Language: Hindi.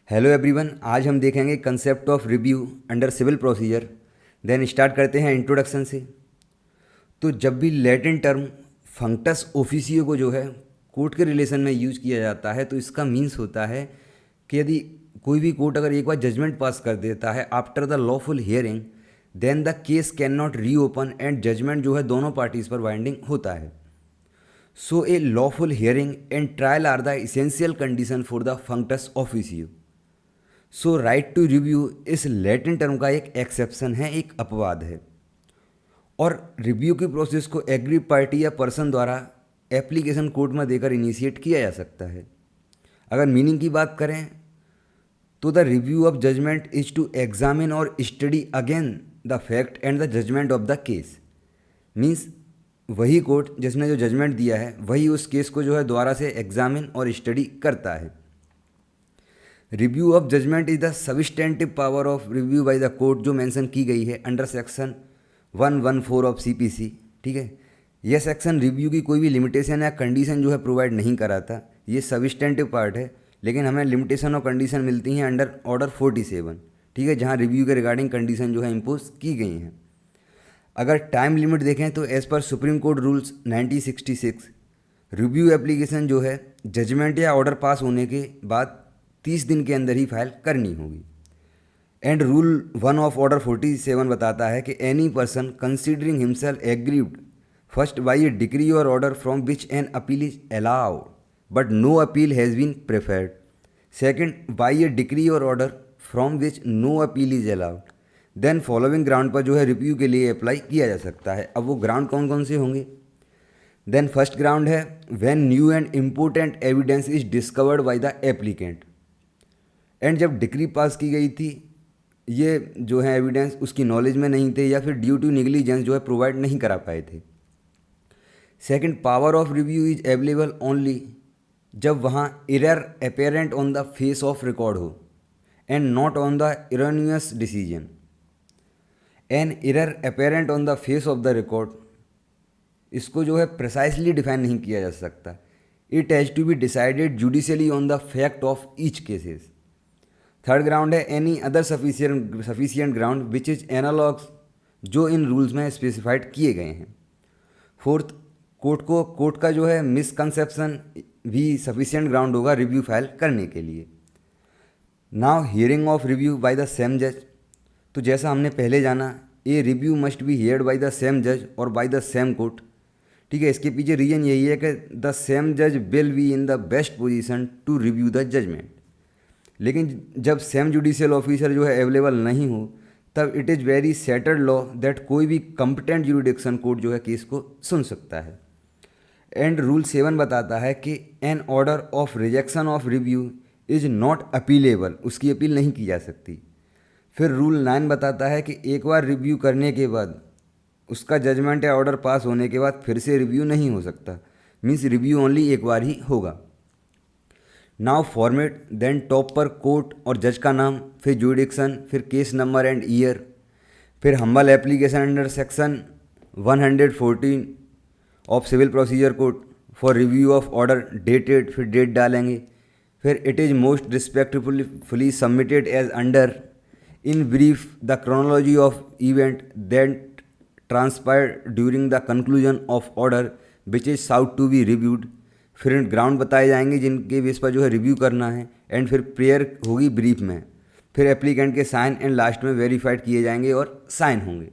हेलो एवरीवन, आज हम देखेंगे concept of review under civil procedure. Then start करते हैं इंट्रोडक्शन से। तो जब भी लैटिन टर्म फंक्टस ऑफिसियो को जो है कोर्ट के रिलेशन में यूज किया जाता है, तो इसका मीन्स होता है कि यदि कोई भी कोर्ट अगर एक बार जजमेंट पास कर देता है after the lawful hearing, then the case can not reopen and judgment जो है दोनों पार्टीज़ पर बाइंडिंग होता है। So a lawful hearing and trial are the essential condition for the functus officio. So right to review इस लैटिन टर्म का एक एक्सेप्शन है, एक अपवाद है। और रिव्यू की प्रोसेस को एग्री पार्टी या पर्सन द्वारा एप्लीकेशन कोर्ट में देकर इनिशिएट किया जा सकता है। अगर मीनिंग की बात करें तो the review of judgment is to examine और study again the fact and the judgment of the case. Means वही कोर्ट जिसने जो जजमेंट दिया है वही उस केस को जो है दोबारा से एग्जामिन और स्टडी करता है। Review of judgment is the substantive power of review by the court, जो मेंशन की गई है अंडर सेक्शन 114 ऑफ सीपीसी। ठीक है, यह सेक्शन रिव्यू की कोई भी लिमिटेशन या कंडीशन जो है प्रोवाइड नहीं कराता। ये सबिस्टेंटिव पार्ट है, लेकिन हमें लिमिटेशन और कंडीशन मिलती हैं अंडर ऑर्डर 47। ठीक है, जहाँ रिव्यू के रिगार्डिंग कंडीशन जो है इम्पोज की गई हैं। अगर टाइम लिमिट देखें तो as per supreme court rules 1966 review application जो है जजमेंट या ऑर्डर पास होने के बाद 30 दिन के अंदर ही फाइल करनी होगी। एंड रूल 1 ऑफ ऑर्डर 47 बताता है कि any person considering himself aggrieved first by a decree और order from which an appeal is allowed but no appeal has been preferred, second by a decree और order from which no appeal is allowed, then following ground पर जो है रिव्यू के लिए अप्लाई किया जा सकता है। अब वो ग्राउंड कौन कौन से होंगे? देन फर्स्ट ग्राउंड है when new and important evidence is discovered by the applicant. And जब डिक्री पास की गई थी, ये जो है एविडेंस उसकी नॉलेज में नहीं थे या फिर ड्यू टू निगलिजेंस जो है प्रोवाइड नहीं करा पाए थे। Second, power of review is available only जब वहाँ error apparent on the face of record हो and not on the erroneous decision. An error apparent on the face of the record, इसको जो है प्रिसाइसली डिफाइन नहीं किया जा सकता। It has to be decided judicially on the fact of each cases. Third ground है any other sufficient ground which is analogous, जो इन रूल्स में स्पेसिफाइड किए गए हैं। फोर्थ, कोर्ट का जो है मिसकंसेप्शन भी सफिशियंट ग्राउंड होगा रिव्यू फाइल करने के लिए। Now hearing of review by the same जज। तो जैसा हमने पहले जाना, a review must be heard by the same जज और बाय द सेम कोर्ट। ठीक है, इसके पीछे रीजन यही है कि द सेम जज will be in the best position to review the judgment. लेकिन जब सेम जुडिशियल ऑफिसर जो है अवेलेबल नहीं हो, तब it is very settled law that कोई भी कंपिटेंट जुरिडिक्शन कोर्ट जो है केस को सुन सकता है। एंड रूल 7 बताता है कि an order of rejection of review is not appealable, उसकी अपील नहीं की जा सकती। फिर रूल 9 बताता है कि एक बार रिव्यू करने के बाद उसका जजमेंट या ऑर्डर पास होने के बाद फिर से रिव्यू नहीं हो सकता। मीन्स रिव्यू ओनली एक बार ही होगा। नाउ फॉर्मेट, देन टॉप पर कोर्ट और जज का नाम, फिर जुडिक्शन, फिर केस नंबर एंड ईयर, फिर humble application under section 114 of civil procedure code for review of order dated, फिर डेट डालेंगे। फिर it is most respectfully submitted as under in brief the chronology of event that transpired during the conclusion of order which is sought to be reviewed. फिर ग्राउंड बताए जाएंगे जिनके बेस पर जो है रिव्यू करना है। एंड फिर प्रेयर होगी ब्रीफ में। फिर एप्लीकेंट के साइन एंड लास्ट में वेरीफाइड किए जाएंगे और साइन होंगे।